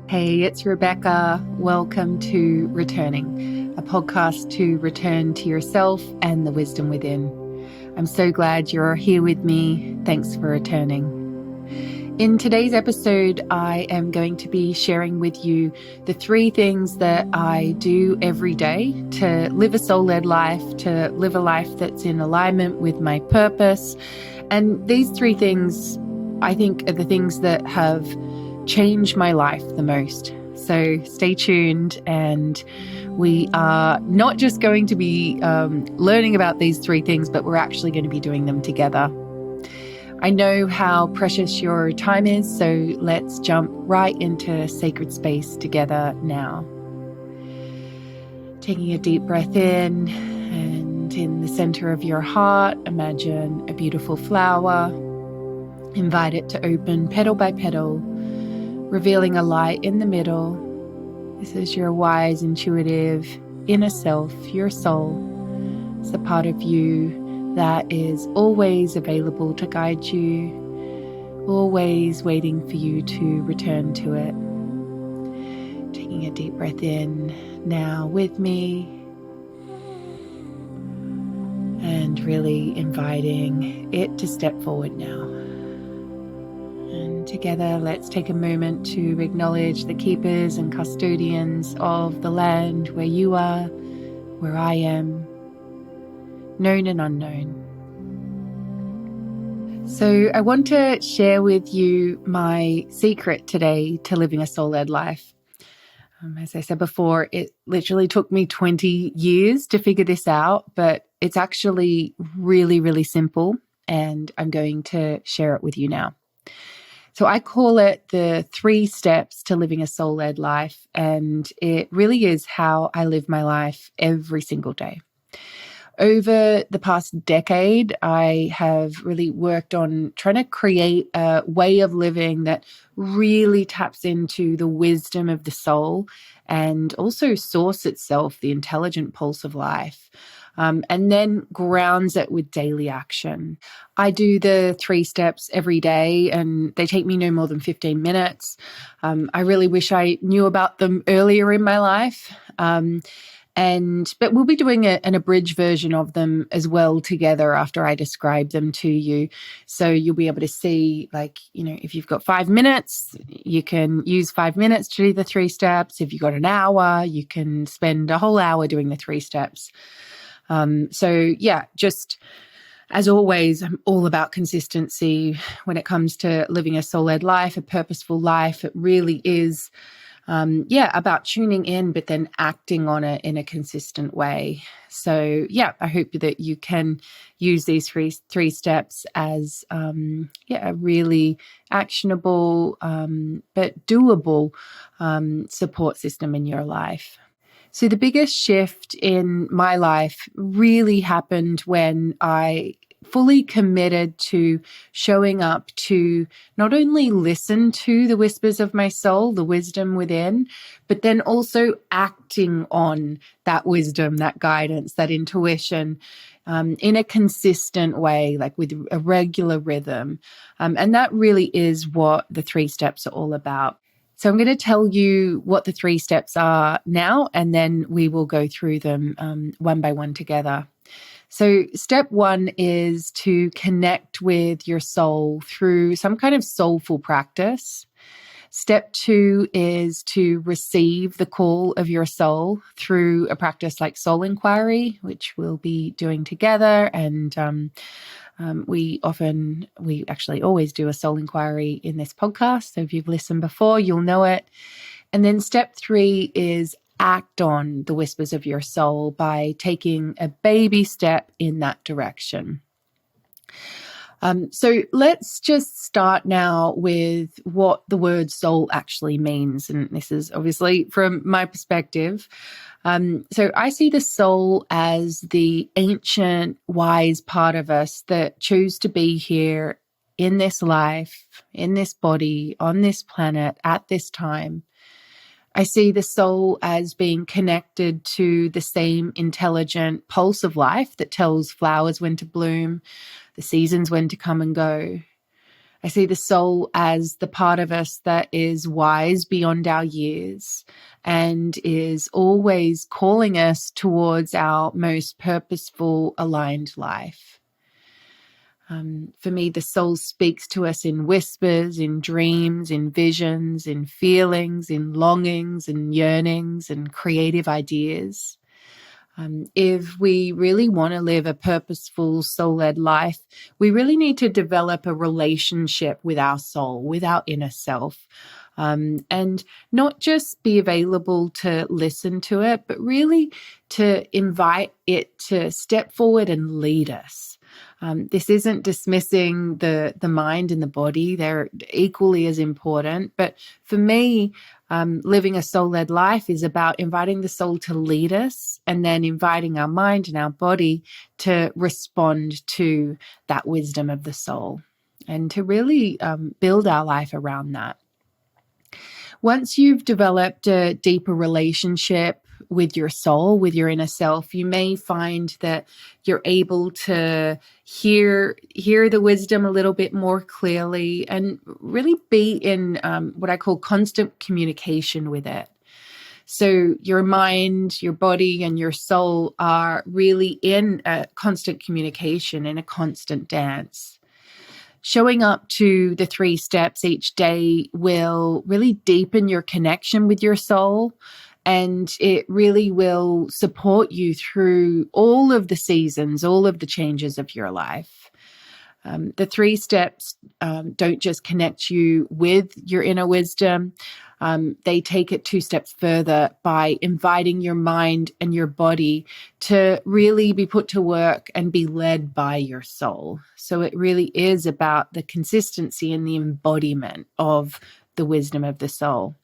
Hey, it's Rebecca. Welcome to Returning, a podcast to return to yourself and the wisdom within. I'm so glad you're here with me. Thanks for returning. In today's episode, I am going to be sharing with you the 3 things that I do every day to live a soul-led life, to live a life that's in alignment with my purpose. And these 3 things, I think, are the things that have changed my life the most. So stay tuned, and we are not just going to be learning about these 3 things, but we're actually going to be doing them together. I know how precious your time is, so let's jump right into sacred space together now. Taking a deep breath in, and in the center of your heart, imagine a beautiful flower. Invite it to open petal by petal, revealing a light in the middle. This is your wise, intuitive inner self, your soul. It's a part of you that is always available to guide you, always waiting for you to return to it. Taking a deep breath in now with me, and really inviting it to step forward now. And together, let's take a moment to acknowledge the keepers and custodians of the land where you are, where I am, known and unknown. So I want to share with you my secret today to living a soul-led life. As I said before, it literally took me 20 years to figure this out, but it's actually really, really simple, and I'm going to share it with you now. So I call it the 3 steps to living a soul-led life, and it really is how I live my life every single day. Over the past decade, I have really worked on trying to create a way of living that really taps into the wisdom of the soul and also source itself, the intelligent pulse of life, and then grounds it with daily action. I do the 3 steps every day, and they take me no more than 15 minutes. I really wish I knew about them earlier in my life. But we'll be doing an abridged version of them as well together after I describe them to you. So you'll be able to see, if you've got 5 minutes, you can use 5 minutes to do the 3 steps. If you've got an hour, you can spend a whole hour doing the 3 steps. Just as always, I'm all about consistency when it comes to living a soul-led life, a purposeful life. It really is about tuning in, but then acting on it in a consistent way. So, I hope that you can use these three steps as, a really actionable, but doable, support system in your life. So the biggest shift in my life really happened when I fully committed to showing up to not only listen to the whispers of my soul, the wisdom within, but then also acting on that wisdom, that guidance, that intuition, in a consistent way, like with a regular rhythm. And that really is what the 3 steps are all about. So I'm going to tell you what the 3 steps are now, and then we will go through them one by one together. So step 1 is to connect with your soul through some kind of soulful practice. Step 2 is to receive the call of your soul through a practice like soul inquiry, which we'll be doing together. And we actually always do a soul inquiry in this podcast. So if you've listened before, you'll know it. And then step 3 is act on the whispers of your soul by taking a baby step in that direction. So let's just start now with what the word soul actually means. And this is obviously from my perspective. So I see the soul as the ancient, wise part of us that chose to be here in this life, in this body, on this planet, at this time. I see the soul as being connected to the same intelligent pulse of life that tells flowers when to bloom, the seasons when to come and go. I see the soul as the part of us that is wise beyond our years and is always calling us towards our most purposeful, aligned life. For me, the soul speaks to us in whispers, in dreams, in visions, in feelings, in longings and yearnings and creative ideas. If we really want to live a purposeful, soul-led life, we really need to develop a relationship with our soul, with our inner self, and not just be available to listen to it, but really to invite it to step forward and lead us. This isn't dismissing the mind and the body. They're equally as important. But for me, living a soul-led life is about inviting the soul to lead us and then inviting our mind and our body to respond to that wisdom of the soul and to really build our life around that. Once you've developed a deeper relationship with your soul, with your inner self, you may find that you're able to hear the wisdom a little bit more clearly and really be in what I call constant communication with it. So your mind, your body, and your soul are really in a constant communication, in a constant dance. Showing up to the 3 steps each day will really deepen your connection with your soul, and it really will support you through all of the seasons, all of the changes of your life. The 3 steps don't just connect you with your inner wisdom. They take it 2 steps further by inviting your mind and your body to really be put to work and be led by your soul. So it really is about the consistency and the embodiment of the wisdom of the soul.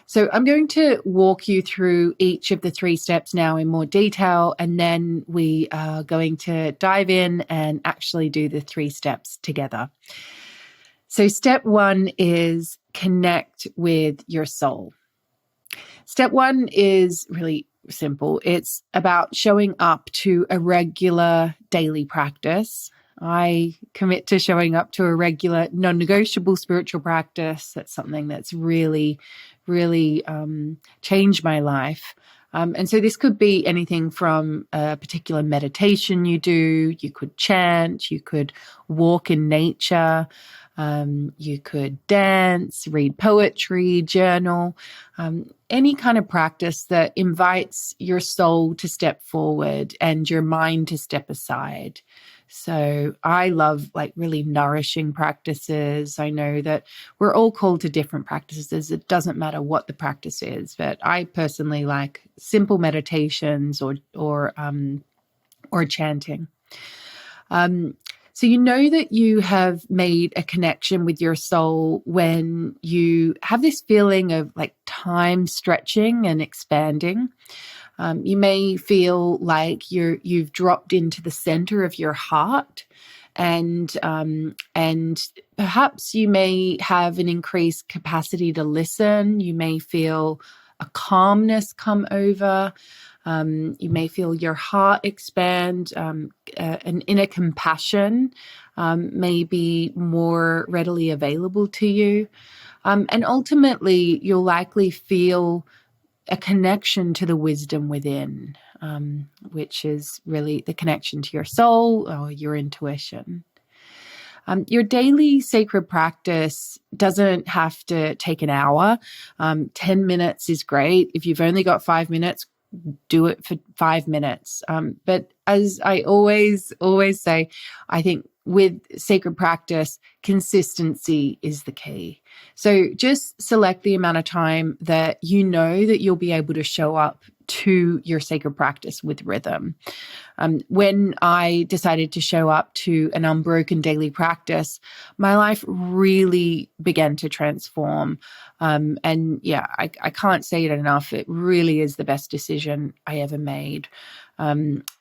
So I'm going to walk you through each of the 3 steps now in more detail, and then we are going to dive in and actually do the 3 steps together. So step 1 is connect with your soul. Step 1 is really simple. It's about showing up to a regular daily practice. I commit to showing up to a regular, non-negotiable spiritual practice. That's something that's really changed my life. And so this could be anything from a particular meditation you do. You could chant, you could walk in nature, you could dance, read poetry, journal, any kind of practice that invites your soul to step forward and your mind to step aside. So I love really nourishing practices. I know that we're all called to different practices. It doesn't matter what the practice is, but I personally like simple meditations or chanting. So you know that you have made a connection with your soul when you have this feeling of time stretching and expanding. You may feel like you've dropped into the center of your heart, and perhaps you may have an increased capacity to listen. You may feel a calmness come over. You may feel your heart expand. An inner compassion may be more readily available to you. And ultimately, you'll likely feel a connection to the wisdom within, which is really the connection to your soul or your intuition. Your daily sacred practice doesn't have to take an hour. 10 minutes is great. If you've only got 5 minutes, do it for 5 minutes. But as I always say, I think with sacred practice, consistency is the key. So just select the amount of time that you know that you'll be able to show up to your sacred practice with rhythm. When I decided to show up to an unbroken daily practice, my life really began to transform. And yeah, I can't say it enough. It really is the best decision I ever made.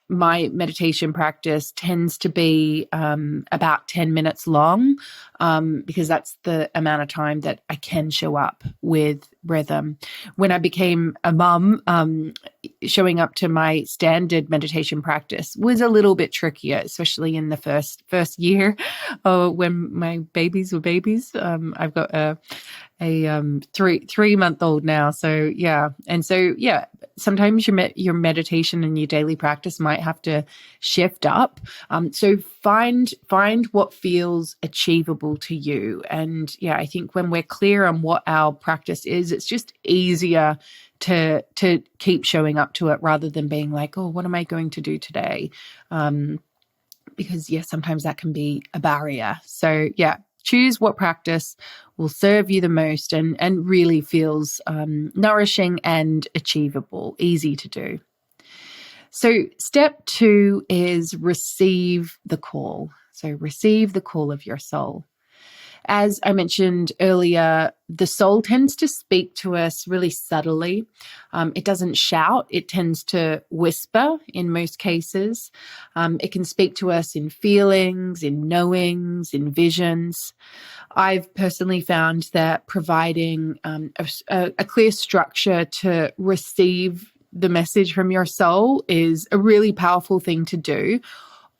my meditation practice tends to be about 10 minutes long, because that's the amount of time that I can show up with rhythm. When I became a mum, showing up to my standard meditation practice was a little bit trickier, especially in the first year when my babies were babies. I've got a 3-month-old now. So yeah. And so, yeah, sometimes your meditation and your daily practice might have to shift up. So find what feels achievable to you. And yeah, I think when we're clear on what our practice is, it's just easier to keep showing up to it rather than being like, oh, what am I going to do today? Because yeah, sometimes that can be a barrier. So yeah, choose what practice will serve you the most and really feels nourishing and achievable, easy to do. So step 2 is receive the call. So receive the call of your soul. As I mentioned earlier, the soul tends to speak to us really subtly. It doesn't shout. It tends to whisper in most cases. It can speak to us in feelings, in knowings, in visions. I've personally found that providing a clear structure to receive the message from your soul is a really powerful thing to do.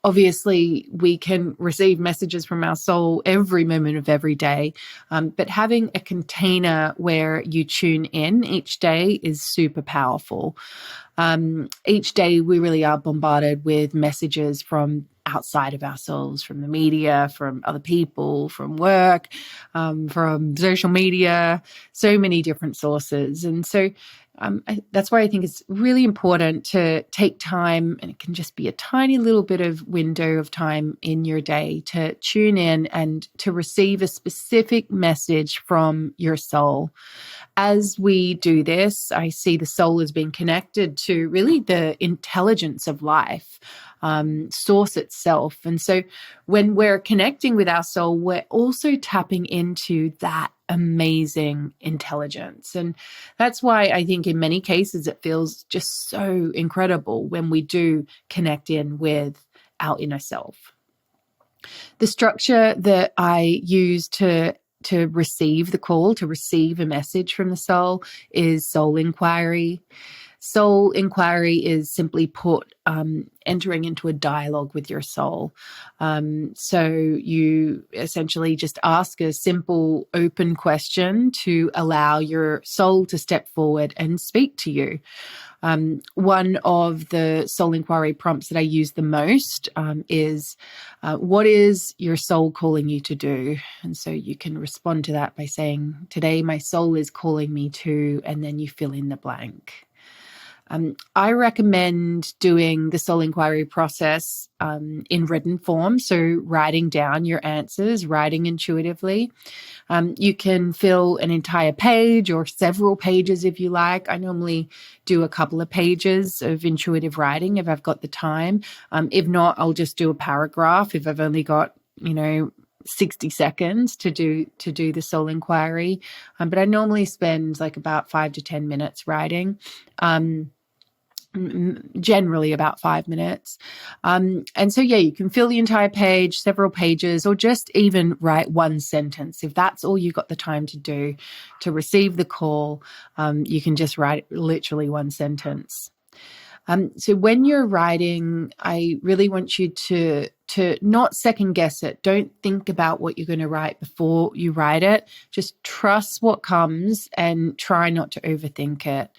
Obviously, we can receive messages from our soul every moment of every day, but having a container where you tune in each day is super powerful. Each day, we really are bombarded with messages from outside of ourselves, from the media, from other people, from work, from social media, so many different sources. And so that's why I think it's really important to take time, and it can just be a tiny little bit of window of time in your day to tune in and to receive a specific message from your soul. As we do this, I see the soul as being connected to really the intelligence of life, source itself. And so when we're connecting with our soul, we're also tapping into that amazing intelligence. And that's why I think in many cases it feels just so incredible when we do connect in with our inner self. The structure that I use to receive the call, to receive a message from the soul, is soul inquiry. Soul inquiry is simply put entering into a dialogue with your soul. So you essentially just ask a simple open question to allow your soul to step forward and speak to you. One of the soul inquiry prompts that I use the most is, what is your soul calling you to do? And so you can respond to that by saying, today my soul is calling me to, and then you fill in the blank. I recommend doing the soul inquiry process in written form, so writing down your answers, writing intuitively. You can fill an entire page or several pages if you like. I normally do a couple of pages of intuitive writing if I've got the time. If not, I'll just do a paragraph if I've only got, 60 seconds to do the soul inquiry. But I normally spend like about 5 to 10 minutes writing. Generally about 5 minutes. And so, yeah, you can fill the entire page, several pages, or just even write one sentence. If that's all you got the time to do to receive the call, you can just write literally one sentence. So when you're writing, I really want you to not second guess it. Don't think about what you're going to write before you write it. Just trust what comes and try not to overthink it.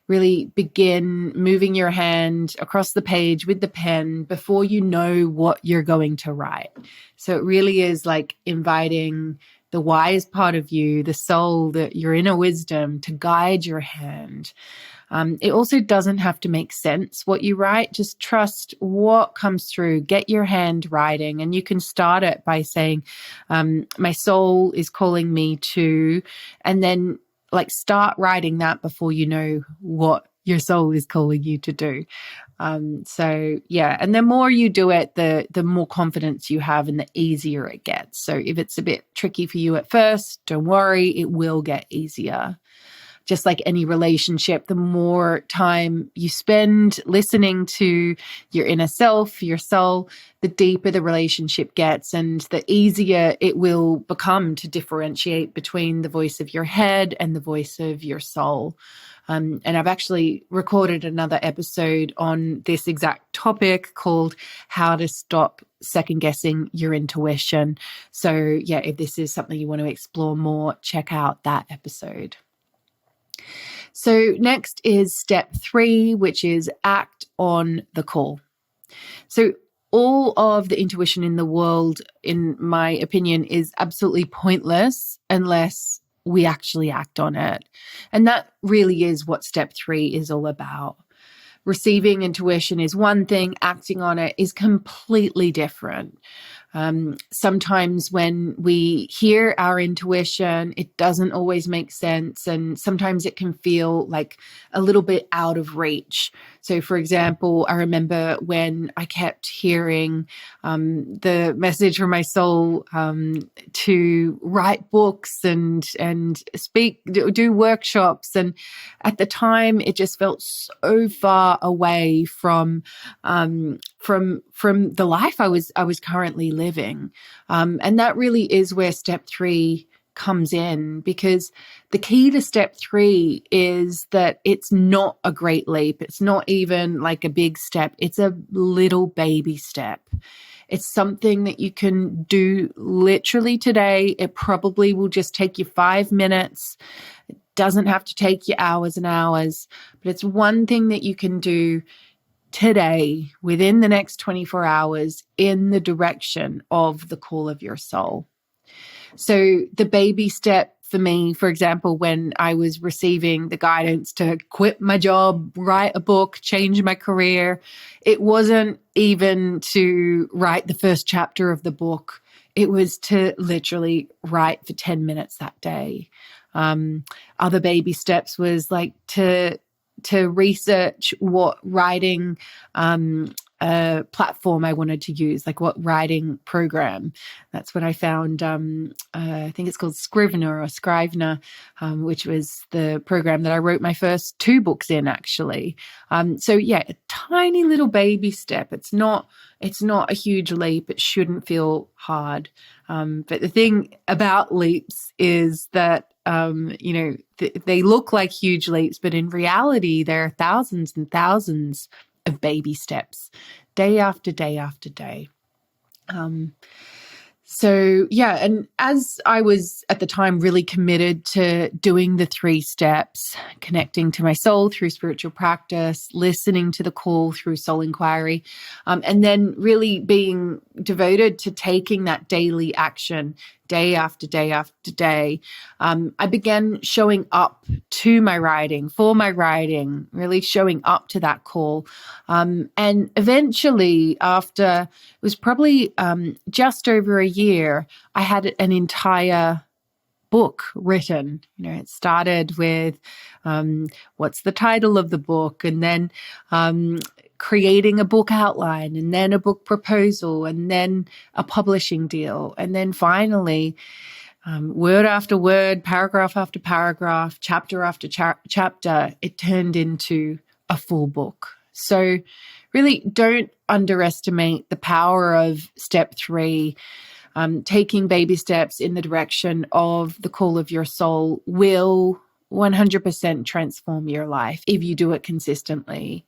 Really begin moving your hand across the page with the pen before you know what you're going to write. So it really is like inviting the wise part of you, the soul, your inner wisdom to guide your hand. It also doesn't have to make sense what you write. Just trust what comes through. Get your hand writing, and you can start it by saying, my soul is calling me to, and then start writing that before you know what your soul is calling you to do. So yeah, and the more you do it, the more confidence you have and the easier it gets. So if it's a bit tricky for you at first, don't worry, it will get easier. just like any relationship, the more time you spend listening to your inner self, your soul, the deeper the relationship gets and the easier it will become to differentiate between the voice of your head and the voice of your soul. And I've actually recorded another episode on this exact topic called How to Stop Second Guessing Your Intuition. So yeah, if this is something you want to explore more, check out that episode. So next is step 3, which is act on the call. So all of the intuition in the world, in my opinion, is absolutely pointless unless we actually act on it. And that really is what step 3 is all about. Receiving intuition is one thing, acting on it is completely different. Sometimes when we hear our intuition, it doesn't always make sense. And sometimes it can feel like a little bit out of reach. So, for example, I remember when I kept hearing the message from my soul to write books and speak, do workshops. And at the time, it just felt so far away from the life I was currently living. And that really is where step 3 comes in, because the key to step 3 is that it's not a great leap. It's not even like a big step. It's a little baby step. It's something that you can do literally today. It probably will just take you 5 minutes. It doesn't have to take you hours and hours, but it's one thing that you can do today, within the next 24 hours, in the direction of the call of your soul. So the baby step for me, for example, when I was receiving the guidance to quit my job, write a book, change my career, it wasn't even to write the first chapter of the book. It was to literally write for 10 minutes that day. Other baby steps was like to research what writing platform I wanted to use, like what writing program. That's what I found. I think it's called Scrivener or Scrivener, which was the program that I wrote my first 2 books in, actually. So yeah, a tiny little baby step. It's not a huge leap. It shouldn't feel hard. But the thing about leaps is that they look like huge leaps, but in reality, there are thousands and thousands of baby steps, day after day after day. So yeah, and as I was at the time really committed to doing the 3 steps, connecting to my soul through spiritual practice, listening to the call through soul inquiry, and then really being devoted to taking that daily action day after day after day, I began showing up to my writing, for my writing, really showing up to that call. And eventually, after it was probably just over a year, I had an entire book written. It started with what's the title of the book, and then creating a book outline, and then a book proposal, and then a publishing deal. And then finally, word after word, paragraph after paragraph, chapter after chapter, it turned into a full book. So really don't underestimate the power of step 3. Taking baby steps in the direction of the call of your soul will 100% transform your life if you do it consistently.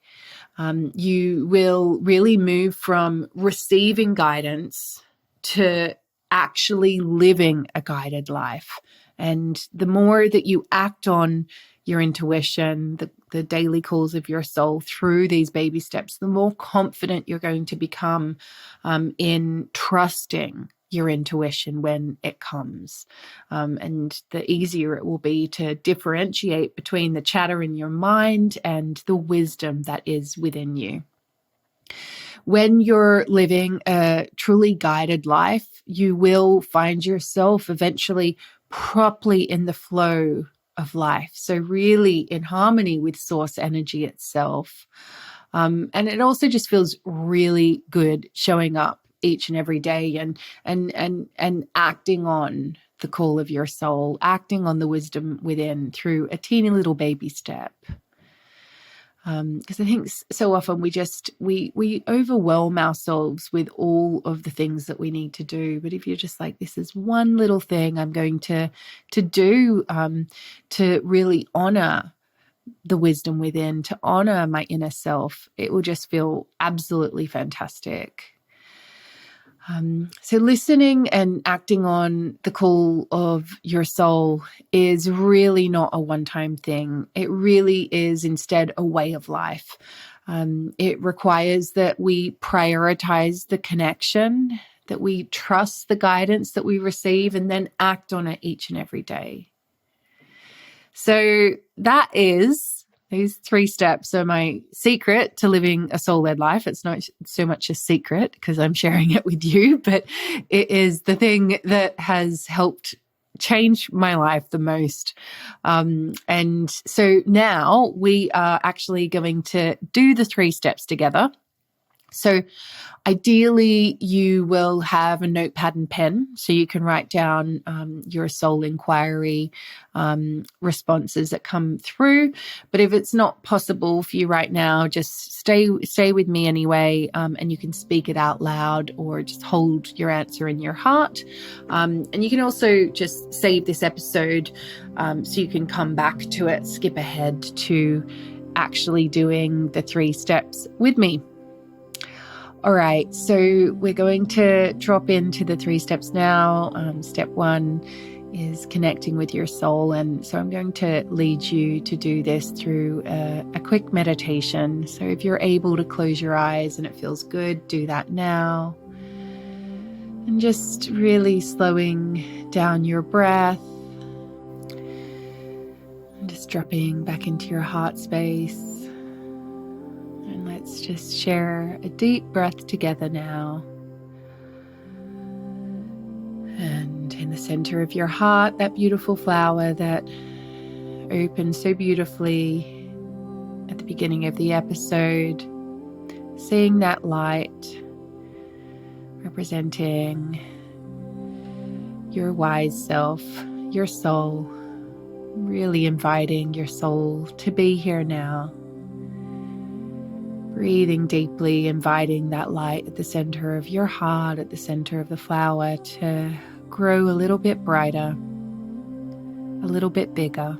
You will really move from receiving guidance to actually living a guided life. And the more that you act on your intuition, the daily calls of your soul through these baby steps, the more confident you're going to become in trusting your intuition when it comes. And the easier it will be to differentiate between the chatter in your mind and the wisdom that is within you. When you're living a truly guided life, you will find yourself eventually properly in the flow of life. So really in harmony with source energy itself. And it also just feels really good showing up each and every day and acting on the call of your soul, acting on the wisdom within through a teeny little baby step. Because I think so often we overwhelm ourselves with all of the things that we need to do. But if you're just like, this is one little thing I'm going to do to really honor the wisdom within, to honor my inner self, it will just feel absolutely fantastic. So listening and acting on the call of your soul is really not a one-time thing. It really is instead a way of life. It requires that we prioritize the connection, that we trust the guidance that we receive, and then act on it each and every day. So these 3 steps are my secret to living a soul-led life. It's not so much a secret because I'm sharing it with you, but it is the thing that has helped change my life the most. And so now we are actually going to do the 3 steps together. So ideally, you will have a notepad and pen so you can write down your soul inquiry responses that come through. But if it's not possible for you right now, just stay with me anyway, and you can speak it out loud or just hold your answer in your heart. And you can also just save this episode so you can come back to it, skip ahead to actually doing the 3 steps with me. All right, so we're going to drop into the 3 steps now. Step 1 is connecting with your soul. And so I'm going to lead you to do this through a quick meditation. So if you're able to close your eyes and it feels good, do that now. And just really slowing down your breath. And just dropping back into your heart space. And let's just share a deep breath together now. And in the center of your heart, that beautiful flower that opened so beautifully at the beginning of the episode, seeing that light representing your wise self, your soul, really inviting your soul to be here now. Breathing deeply, inviting that light at the center of your heart, at the center of the flower, to grow a little bit brighter, a little bit bigger.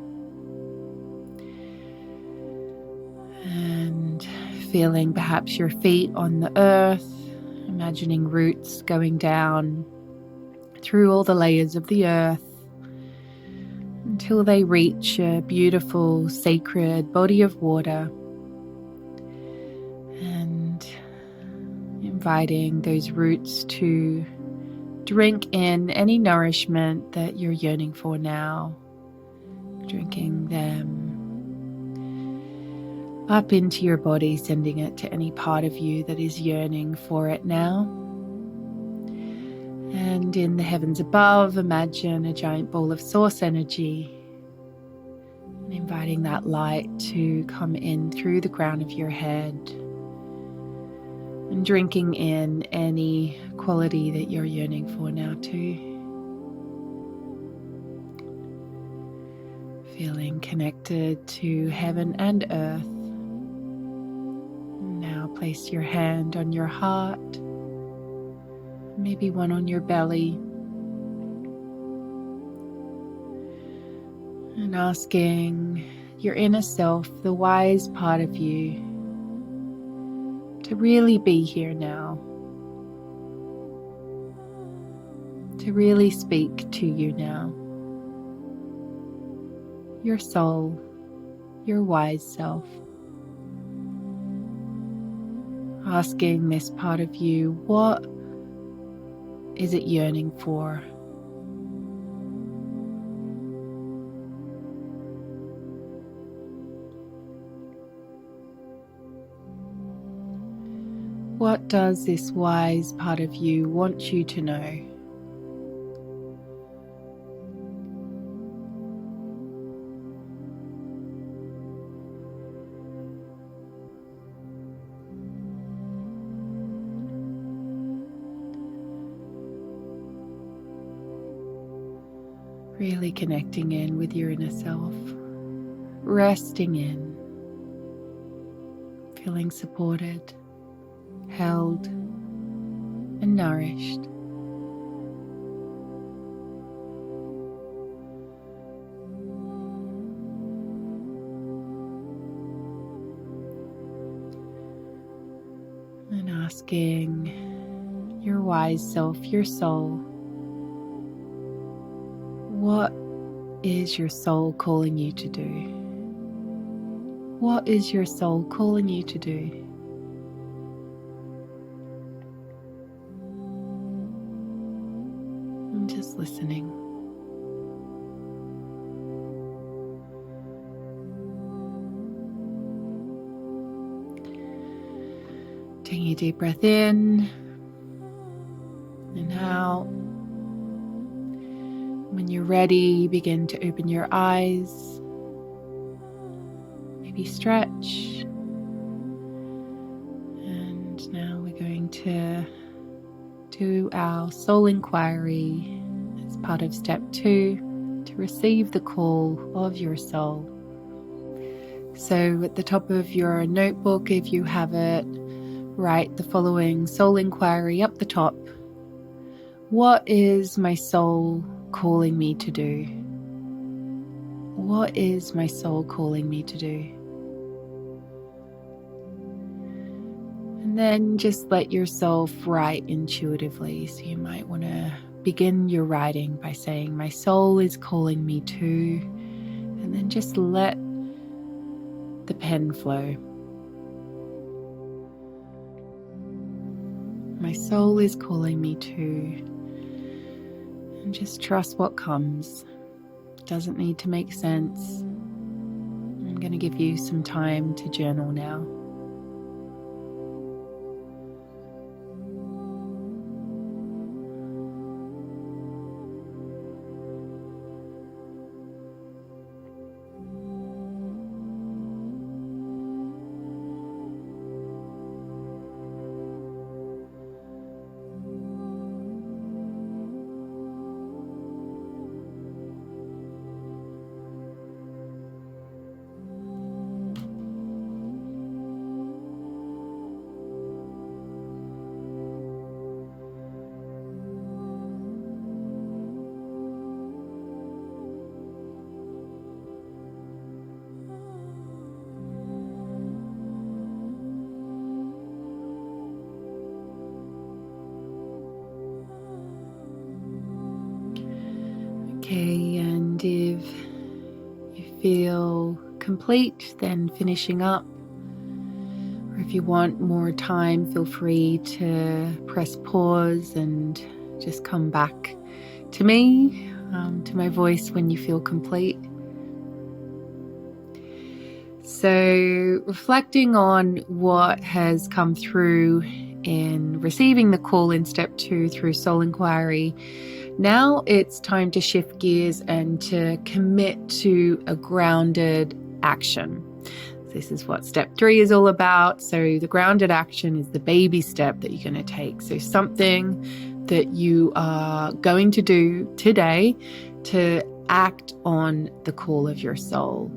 And feeling perhaps your feet on the earth, imagining roots going down through all the layers of the earth until they reach a beautiful, sacred body of water. And inviting those roots to drink in any nourishment that you're yearning for now, drinking them up into your body, sending it to any part of you that is yearning for it now. And in the heavens above, imagine a giant ball of source energy, and inviting that light to come in through the crown of your head, and drinking in any quality that you're yearning for now too. Feeling connected to heaven and earth. Now place your hand on your heart, maybe one on your belly, and asking your inner self, the wise part of you, to really be here now, to really speak to you now. Your soul, your wise self. Asking this part of you, what is it yearning for? What does this wise part of you want you to know? Really connecting in with your inner self, resting in, feeling supported, held, and nourished. And asking your wise self, your soul, what is your soul calling you to do? What is your soul calling you to do? I'm just listening. Taking a deep breath in and out. When you're ready, begin to open your eyes. Maybe stretch. And now we're going to do our soul inquiry as part of step 2 to receive the call of your soul. So at the top of your notebook, if you have it, write the following soul inquiry up the top. What is my soul calling me to do? What is my soul calling me to do? And then just let yourself write intuitively. So you might want to begin your writing by saying, my soul is calling me to, and then just let the pen flow. My soul is calling me to, and just trust what comes. It doesn't need to make sense. I'm going to give you some time to journal now. Okay, and if you feel complete, then finishing up. Or if you want more time, feel free to press pause and just come back to me, to my voice when you feel complete. So, reflecting on what has come through in receiving the call in step 2 through soul inquiry, now it's time to shift gears and to commit to a grounded action. This is what step 3 is all about. So the grounded action is the baby step that you're going to take. So something that you are going to do today to act on the call of your soul.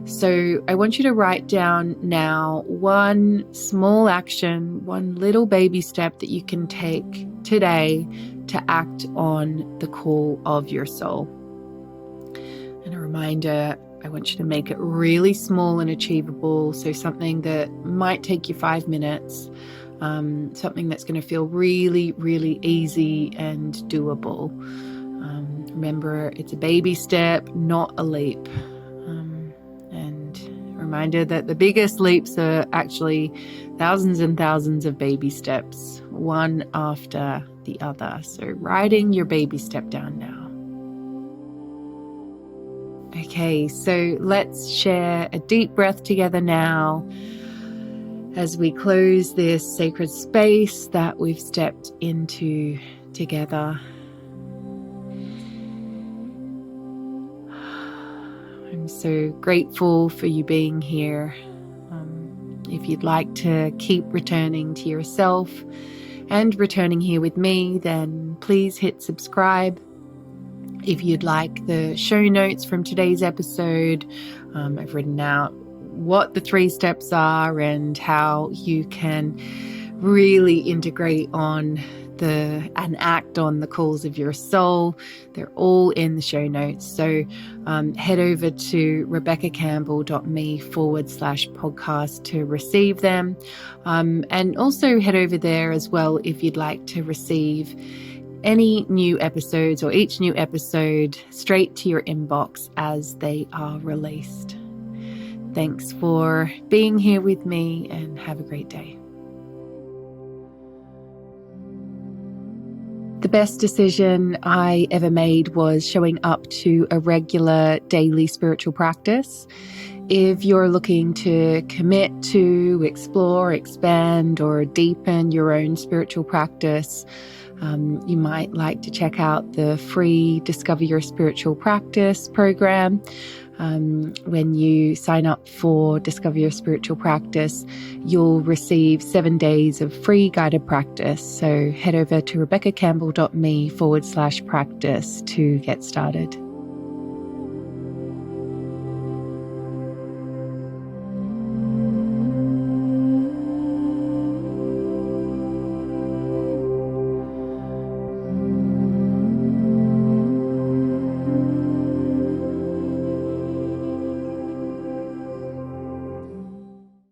So I want you to write down now one small action, one little baby step that you can take today to act on the call of your soul. And a reminder, I want you to make it really small and achievable. So something that might take you 5 minutes, something that's going to feel really, really easy and doable. Remember, it's a baby step, not a leap. And a reminder that the biggest leaps are actually thousands and thousands of baby steps, one after the other. So writing your baby step down now. Okay, so let's share a deep breath together now as we close this sacred space that we've stepped into together. I'm so grateful for you being here. If you'd like to keep returning to yourself and returning here with me, then please hit subscribe. If you'd like the show notes from today's episode, I've written out what the 3 steps are and how you can really integrate on and act on the calls of your soul. They're all in the show notes. So head over to rebeccacampbell.me/podcast to receive them. And also head over there as well if you'd like to receive any new episodes or each new episode straight to your inbox as they are released. Thanks for being here with me and have a great day. The best decision I ever made was showing up to a regular daily spiritual practice. If you're looking to commit to, explore, expand, or deepen your own spiritual practice, you might like to check out the free Discover Your Spiritual Practice program. When you sign up for Discover Your Spiritual Practice, you'll receive 7 days of free guided practice. So head over to rebeccacampbell.me/practice to get started.